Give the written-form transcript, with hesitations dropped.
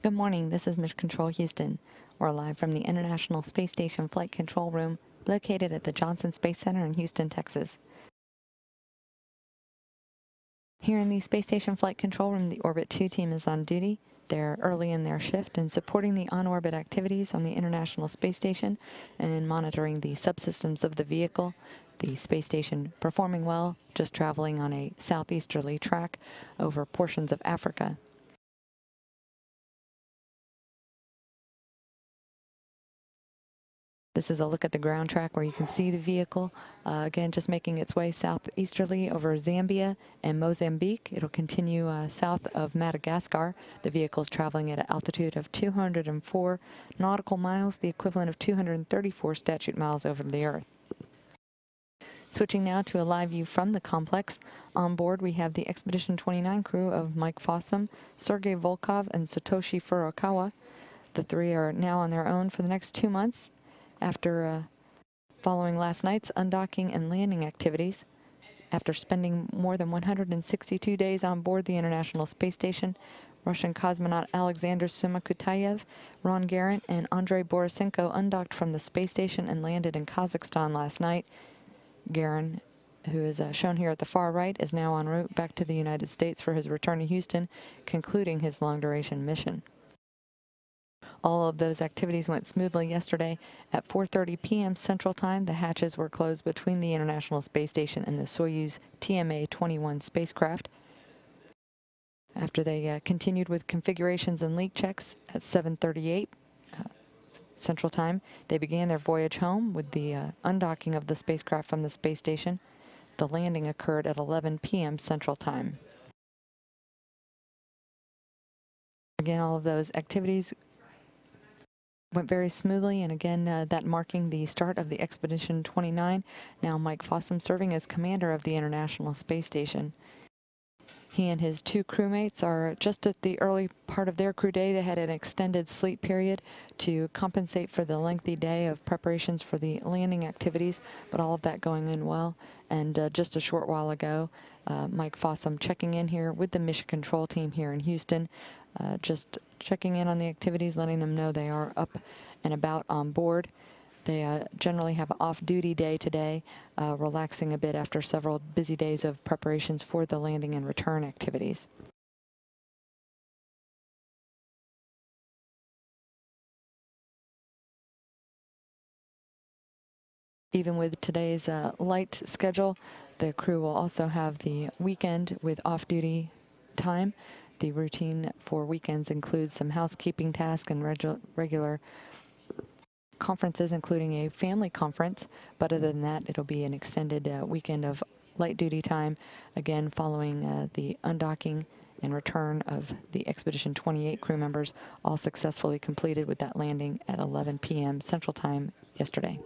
Good morning, this is Mission Control Houston. We're live from the International Space Station Flight Control Room located at the Johnson Space Center in Houston, Texas. Here in the Space Station Flight Control Room, the Orbit 2 team is on duty. They're early in their shift and supporting the on-orbit activities on the International Space Station and monitoring the subsystems of the vehicle. The space station performing well, just traveling on a southeasterly track over portions of Africa. This is a look at the ground track where you can see the vehicle, again, just making its way southeasterly over Zambia and Mozambique. It'll continue south of Madagascar. The vehicle is traveling at an altitude of 204 nautical miles, the equivalent of 234 statute miles over the Earth. Switching now to a live view from the complex. On board, we have the Expedition 29 crew of Mike Fossum, Sergei Volkov, and Satoshi Furukawa. The three are now on their own for the next 2 months. After following last night's undocking and landing activities, after spending more than 162 days on board the International Space Station, Russian cosmonaut Alexander Sumikutayev, Ron Garan, and Andrei Borisenko undocked from the space station and landed in Kazakhstan last night. Garan, who is shown here at the far right, is now en route back to the United States for his return to Houston, concluding his long-duration mission. All of those activities went smoothly yesterday. At 4:30 p.m. Central Time, the hatches were closed between the International Space Station and the Soyuz TMA-21 spacecraft. After they continued with configurations and leak checks at 7:38 Central Time, they began their voyage home with the undocking of the spacecraft from the space station. The landing occurred at 11 p.m. Central Time. Again, all of those activities went very smoothly, and again, that marking the start of the Expedition 29. Now Mike Fossum serving as commander of the International Space Station. He and his two crewmates are just at the early part of their crew day. They had an extended sleep period to compensate for the lengthy day of preparations for the landing activities, but all of that going in well. And just a short while ago, Mike Fossum checking in here with the Mission Control team here in Houston, just checking in on the activities, letting them know they are up and about on board. They generally have an off-duty day today, relaxing a bit after several busy days of preparations for the landing and return activities. Even with today's light schedule, the crew will also have the weekend with off-duty time. The routine for weekends includes some housekeeping tasks and regular conferences, including a family conference, but other than that, it'll be an extended weekend of light duty time, again following the undocking and return of the Expedition 28 crew members, all successfully completed with that landing at 11 p.m. Central Time yesterday.